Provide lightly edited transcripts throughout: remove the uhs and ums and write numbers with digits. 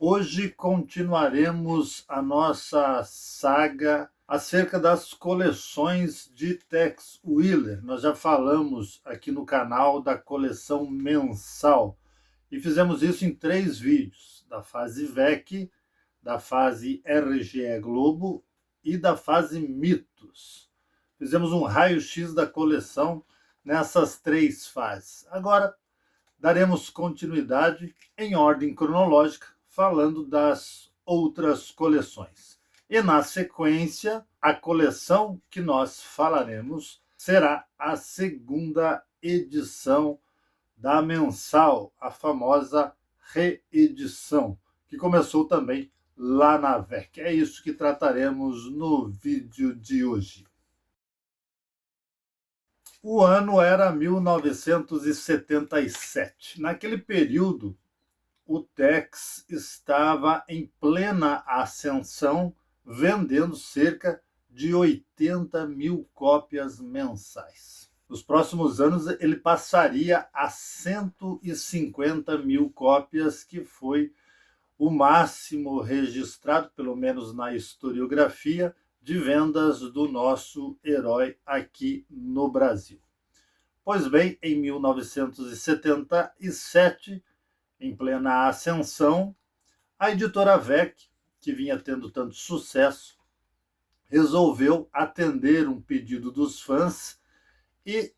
Hoje continuaremos a nossa saga acerca das coleções de Tex Willer. Nós já falamos aqui no canal da coleção mensal e fizemos isso em 3 vídeos, da fase VEC, da fase RGE Globo e da fase Mitos. Fizemos um raio-x da coleção nessas 3 fases. Agora daremos continuidade em ordem cronológica, falando das outras coleções. E na sequência, a coleção que nós falaremos será a segunda edição da mensal, a famosa reedição, que começou também lá na VEC. É isso que trataremos no vídeo de hoje. O ano era 1977. Naquele período, o Tex estava em plena ascensão, vendendo cerca de 80 mil cópias mensais. Nos próximos anos, ele passaria a 150 mil cópias, que foi o máximo registrado, pelo menos na historiografia, de vendas do nosso herói aqui no Brasil. Pois bem, em 1977, em plena ascensão, a editora VEC, que vinha tendo tanto sucesso, resolveu atender um pedido dos fãs e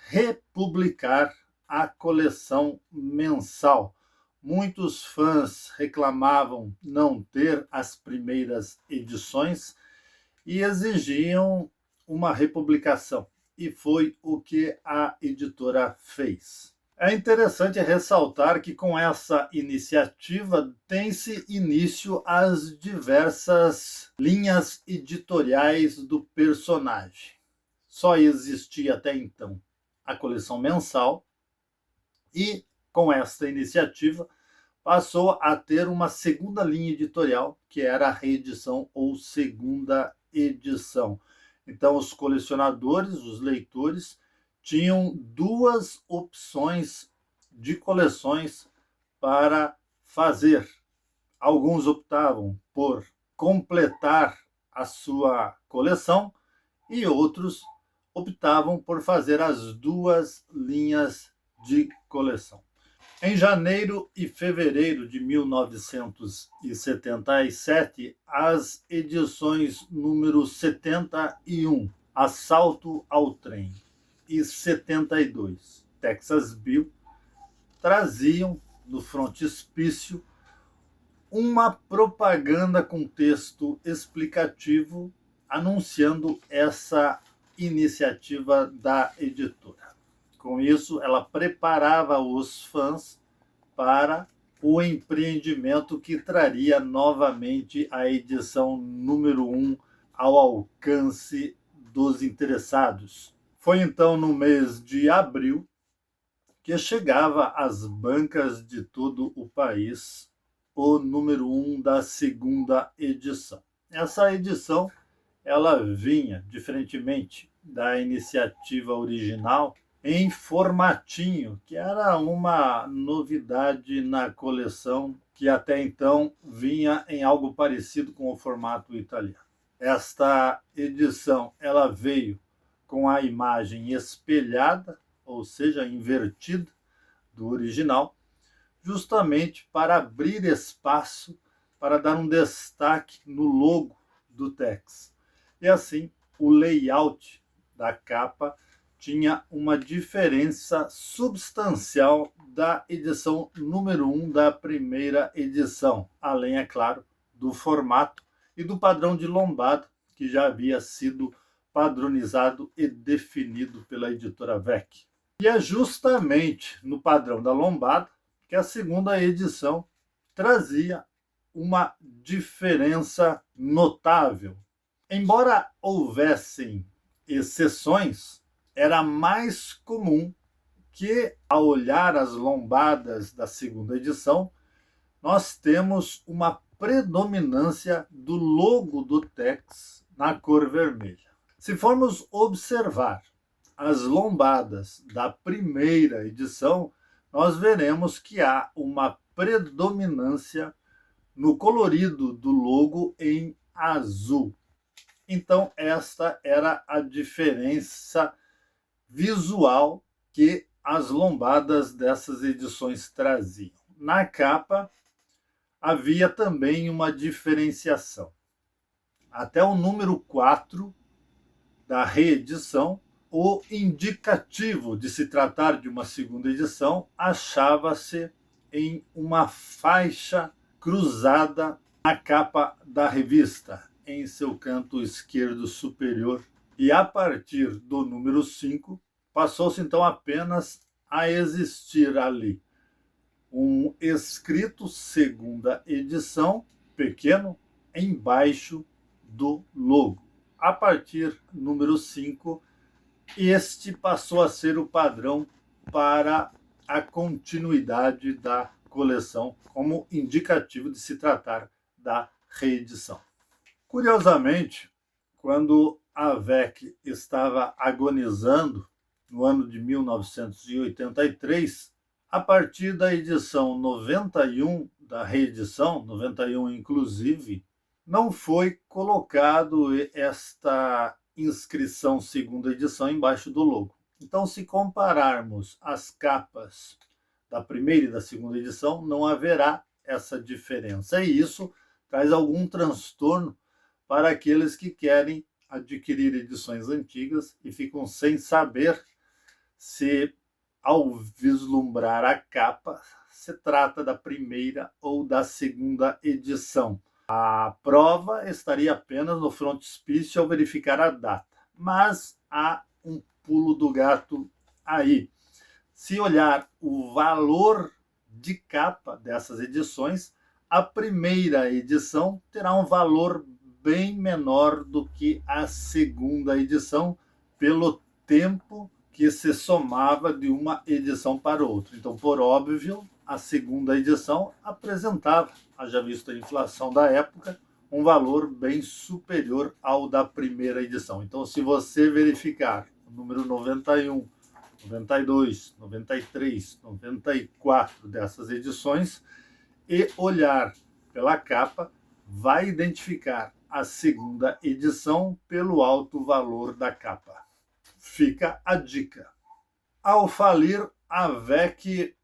republicar a coleção mensal. Muitos fãs reclamavam não ter as primeiras edições e exigiam uma republicação. E foi o que a editora fez. É interessante ressaltar que com essa iniciativa tem-se início às diversas linhas editoriais do personagem. Só existia até então a coleção mensal e com esta iniciativa passou a ter uma segunda linha editorial, que era a reedição ou segunda edição. Então, os colecionadores, os leitores, tinham 2 opções de coleções para fazer. Alguns optavam por completar a sua coleção e outros optavam por fazer as 2 linhas de coleção. Em janeiro e fevereiro de 1977, as edições número 71, Assalto ao Trem, e 72, Texas Bill, traziam no frontispício uma propaganda com texto explicativo anunciando essa iniciativa da editora. Com isso, ela preparava os fãs para o empreendimento que traria novamente a edição número 1 ao alcance dos interessados. Foi então no mês de abril que chegava às bancas de todo o país o número 1 da segunda edição. Essa edição ela vinha, diferentemente da iniciativa original, em formatinho, que era uma novidade na coleção, que até então vinha em algo parecido com o formato italiano. Esta edição ela veio com a imagem espelhada, ou seja, invertida, do original, justamente para abrir espaço, para dar um destaque no logo do Tex. E assim, o layout da capa tinha uma diferença substancial da edição número 1 da primeira edição, além, é claro, do formato e do padrão de lombada, que já havia sido padronizado e definido pela editora VEC. E é justamente no padrão da lombada que a segunda edição trazia uma diferença notável. Embora houvessem exceções, era mais comum que, ao olhar as lombadas da segunda edição, nós temos uma predominância do logo do Tex na cor vermelha. Se formos observar as lombadas da primeira edição, nós veremos que há uma predominância no colorido do logo em azul. Então, esta era a diferença visual que as lombadas dessas edições traziam. Na capa, havia também uma diferenciação. Até o número 4 da reedição, o indicativo de se tratar de uma segunda edição achava-se em uma faixa cruzada na capa da revista, em seu canto esquerdo superior. E a partir do número 5, passou-se então apenas a existir ali um escrito segunda edição, pequeno, embaixo do logo. A partir do número 5, este passou a ser o padrão para a continuidade da coleção, como indicativo de se tratar da reedição. Curiosamente, quando a VEC estava agonizando, no ano de 1983, a partir da edição 91, da reedição, 91 inclusive, não foi colocado esta inscrição segunda edição embaixo do logo. Então, se compararmos as capas da primeira e da segunda edição, não haverá essa diferença. E isso traz algum transtorno para aqueles que querem adquirir edições antigas e ficam sem saber se, ao vislumbrar a capa, se trata da primeira ou da segunda edição. A prova estaria apenas no frontispício ao verificar a data, mas há um pulo do gato aí. Se olhar o valor de capa dessas edições, a primeira edição terá um valor bem menor do que a segunda edição, pelo tempo que se somava de uma edição para outra. Então, por óbvio, a segunda edição apresentava, haja visto a inflação da época, um valor bem superior ao da primeira edição. Então, se você verificar o número 91, 92, 93, 94 dessas edições e olhar pela capa, vai identificar a segunda edição pelo alto valor da capa. Fica a dica. Ao falir, a VEC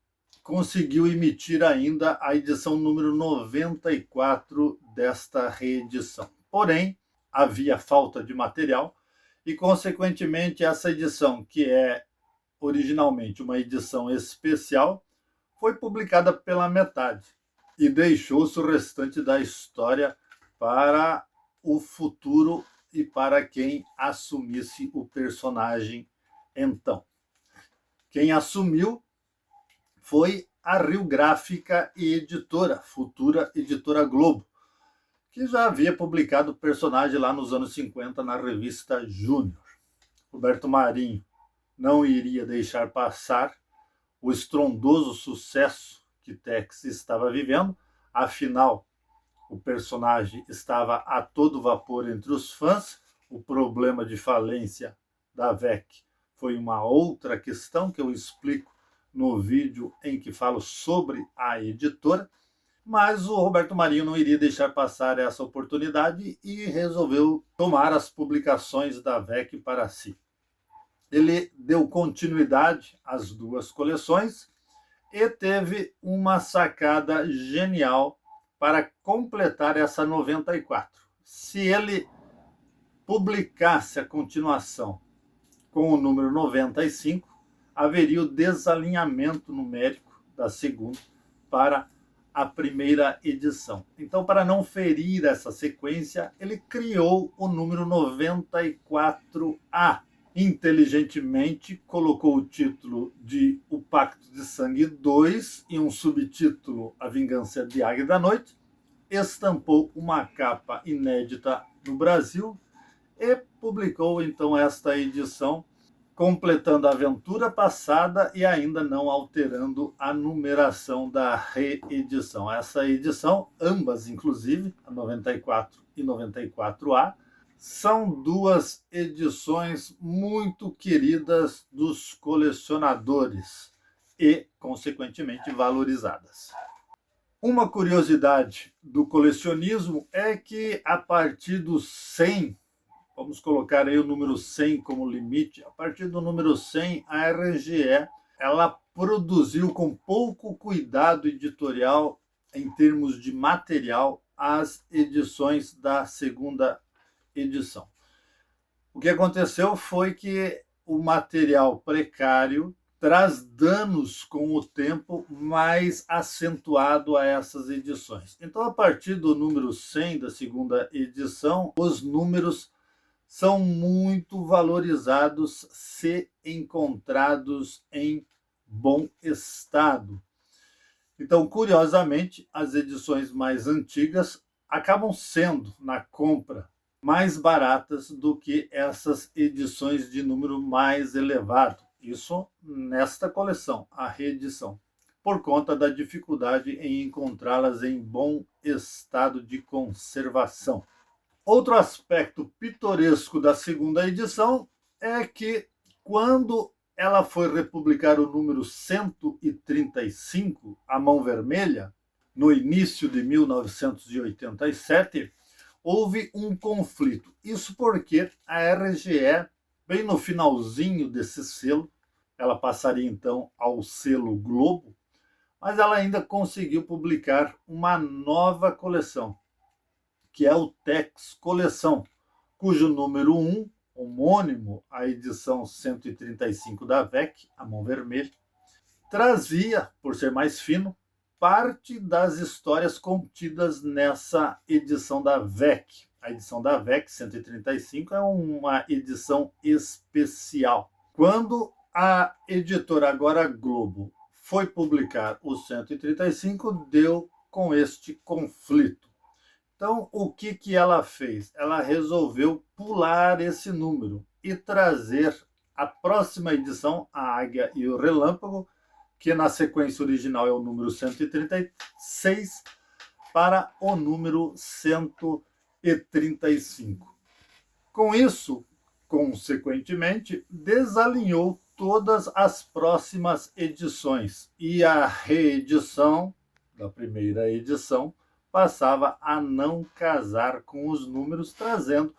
conseguiu emitir ainda a edição número 94 desta reedição. Porém, havia falta de material e, consequentemente, essa edição, que é originalmente uma edição especial, foi publicada pela metade e deixou-se o restante da história para o futuro e para quem assumisse o personagem então. Quem assumiu foi a Rio Gráfica e Editora, futura Editora Globo, que já havia publicado o personagem lá nos anos 50 na revista Júnior. Roberto Marinho não iria deixar passar o estrondoso sucesso que Tex estava vivendo, afinal, o personagem estava a todo vapor entre os fãs. O problema de falência da VEC foi uma outra questão que eu explico no vídeo em que falo sobre a editora, mas o Roberto Marinho não iria deixar passar essa oportunidade e resolveu tomar as publicações da VEC para si. Ele deu continuidade às duas coleções e teve uma sacada genial para completar essa 94. Se ele publicasse a continuação com o número 95, haveria o desalinhamento numérico da segunda para a primeira edição. Então, para não ferir essa sequência, ele criou o número 94A. Inteligentemente, colocou o título de O Pacto de Sangue 2 e um subtítulo A Vingança de Águia da Noite, estampou uma capa inédita no Brasil e publicou então esta edição, completando a aventura passada e ainda não alterando a numeração da reedição. Essa edição, ambas inclusive, a 94 e 94A, são duas edições muito queridas dos colecionadores e, consequentemente, valorizadas. Uma curiosidade do colecionismo é que a partir do 100, vamos colocar aí o número 100 como limite, a partir do número 100, a RGE ela produziu com pouco cuidado editorial em termos de material as edições da segunda edição. O que aconteceu foi que o material precário traz danos com o tempo mais acentuado a essas edições. Então, a partir do número 100 da segunda edição, os números são muito valorizados se encontrados em bom estado. Então, curiosamente, as edições mais antigas acabam sendo, na compra, mais baratas do que essas edições de número mais elevado. Isso nesta coleção, a reedição, por conta da dificuldade em encontrá-las em bom estado de conservação. Outro aspecto pitoresco da segunda edição é que, quando ela foi republicar o número 135, A Mão Vermelha, no início de 1987, houve um conflito. Isso porque a RGE, bem no finalzinho desse selo, ela passaria então ao selo Globo, mas ela ainda conseguiu publicar uma nova coleção, que é o Tex Coleção, cujo número 1, homônimo à edição 135 da VEC, A Mão Vermelha, trazia, por ser mais fino, parte das histórias contidas nessa edição da VEC. A edição da VEC 135 é uma edição especial. Quando a editora Agora Globo foi publicar o 135, deu com este conflito. Então, o que ela fez? Ela resolveu pular esse número e trazer a próxima edição, A Águia e o Relâmpago, que na sequência original é o número 136, para o número 135. Com isso, consequentemente, desalinhou todas as próximas edições e a reedição da primeira edição passava a não casar com os números, trazendo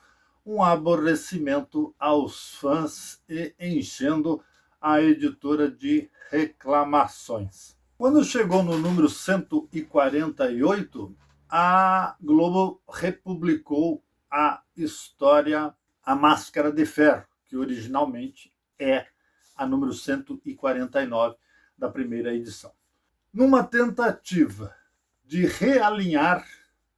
um aborrecimento aos fãs e enchendo a editora de reclamações. Quando chegou no número 148, a Globo republicou a história A Máscara de Ferro, que originalmente é a número 149 da primeira edição. Numa tentativa de realinhar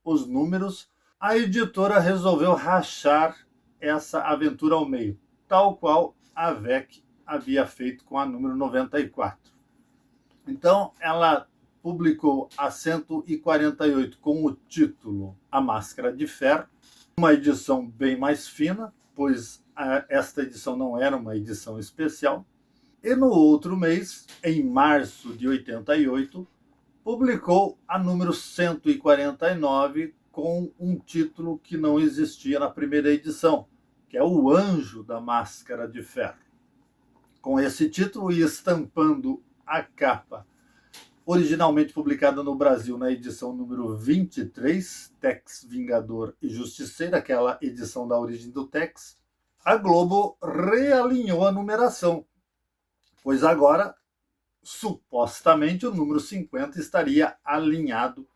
os números, a editora resolveu rachar essa aventura ao meio, tal qual a VEC havia feito com a número 94. Então, ela publicou a 148 com o título A Máscara de Ferro, uma edição bem mais fina, pois esta edição não era uma edição especial. E no outro mês, em março de 88, publicou a número 149 com um título que não existia na primeira edição, que é O Anjo da Máscara de Ferro. Com esse título e estampando a capa, originalmente publicada no Brasil na edição número 23, Tex Vingador e Justiceiro, aquela edição da origem do Tex, a Globo realinhou a numeração, pois agora supostamente o número 50 estaria alinhado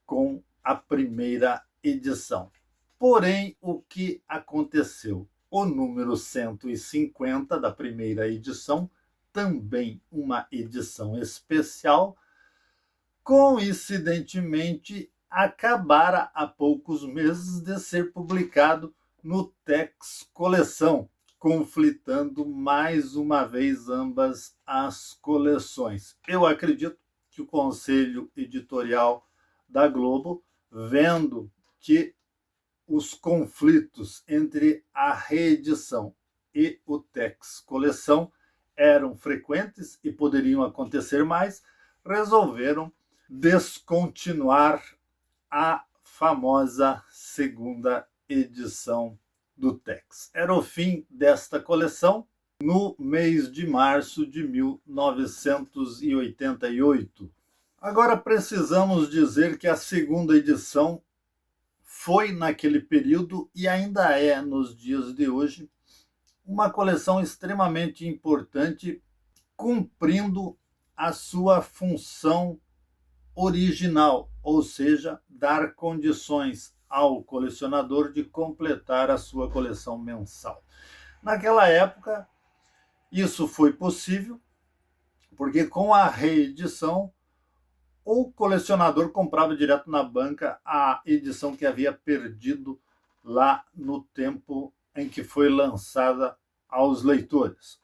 com a primeira edição. Porém, o que aconteceu? O número 150 da primeira edição, também uma edição especial, coincidentemente acabara há poucos meses de ser publicado no Tex Coleção, conflitando mais uma vez ambas as coleções. Eu acredito que o conselho editorial da Globo, vendo que os conflitos entre a reedição e o Tex Coleção eram frequentes e poderiam acontecer mais, resolveram descontinuar a famosa segunda edição do Tex. Era o fim desta coleção no mês de março de 1988. Agora precisamos dizer que a segunda edição foi naquele período e ainda é nos dias de hoje uma coleção extremamente importante, cumprindo a sua função original, ou seja, dar condições ao colecionador de completar a sua coleção mensal. Naquela época, isso foi possível, porque com a reedição, o colecionador comprava direto na banca a edição que havia perdido lá no tempo em que foi lançada aos leitores.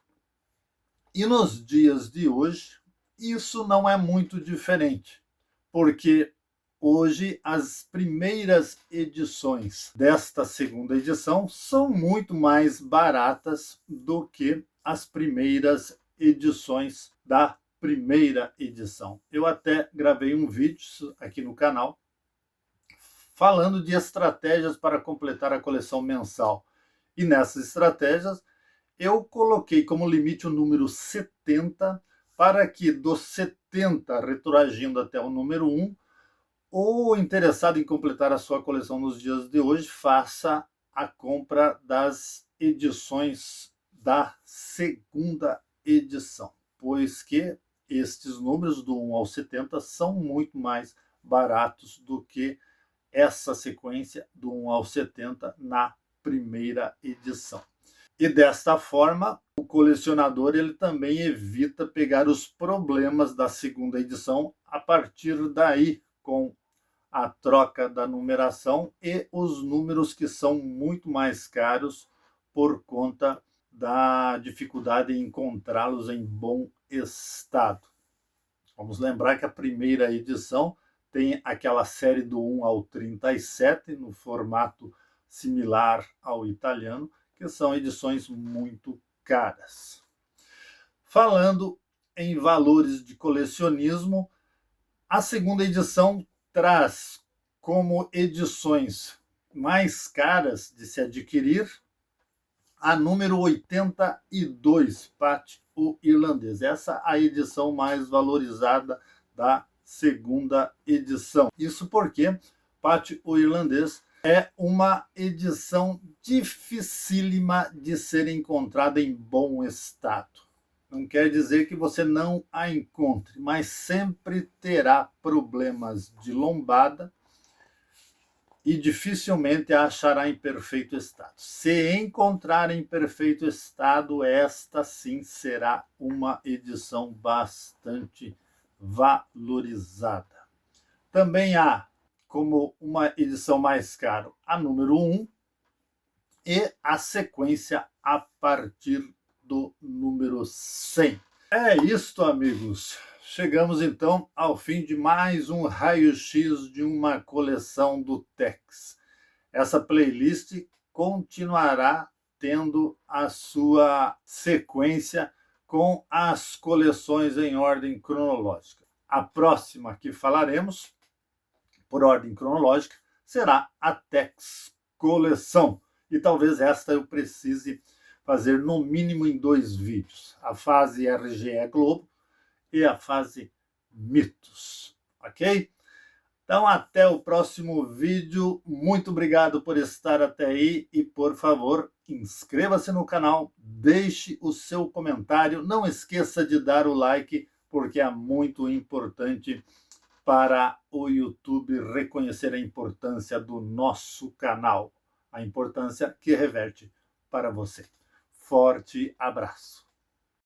E nos dias de hoje, isso não é muito diferente, porque hoje as primeiras edições desta segunda edição são muito mais baratas do que as primeiras edições da primeira edição. Eu até gravei um vídeo aqui no canal falando de estratégias para completar a coleção mensal. E nessas estratégias eu coloquei como limite o número 70, para que dos 70, retroagindo até o número 1, o interessado em completar a sua coleção nos dias de hoje faça a compra das edições da segunda edição, pois que estes números do 1 ao 70 são muito mais baratos do que essa sequência do 1 ao 70 na primeira edição. E desta forma, o colecionador ele também evita pegar os problemas da segunda edição a partir daí, com a troca da numeração e os números que são muito mais caros por conta da dificuldade em encontrá-los em bom estado. Vamos lembrar que a primeira edição tem aquela série do 1 ao 37, no formato similar ao italiano, que são edições muito caras. Falando em valores de colecionismo, a segunda edição traz como edições mais caras de se adquirir a número 82, Pat, o Irlandês. Essa é a edição mais valorizada da segunda edição. Isso porque Pat, o Irlandês é uma edição dificílima de ser encontrada em bom estado. Não quer dizer que você não a encontre, mas sempre terá problemas de lombada e dificilmente a achará em perfeito estado. Se encontrar em perfeito estado, esta sim será uma edição bastante valorizada. Também há, como uma edição mais cara, a número 1 e a sequência a partir do número 100. É isto, amigos. Chegamos então ao fim de mais um raio-x de uma coleção do Tex. Essa playlist continuará tendo a sua sequência com as coleções em ordem cronológica. A próxima que falaremos, por ordem cronológica, será a Tex Coleção. E talvez esta eu precise fazer no mínimo em 2 vídeos. A fase RGE Globo e a fase Mitos. Ok? Então, até o próximo vídeo. Muito obrigado por estar até aí e, por favor, inscreva-se no canal, deixe o seu comentário. Não esqueça de dar o like, porque é muito importante para o YouTube reconhecer a importância do nosso canal, a importância que reverte para você. Forte abraço.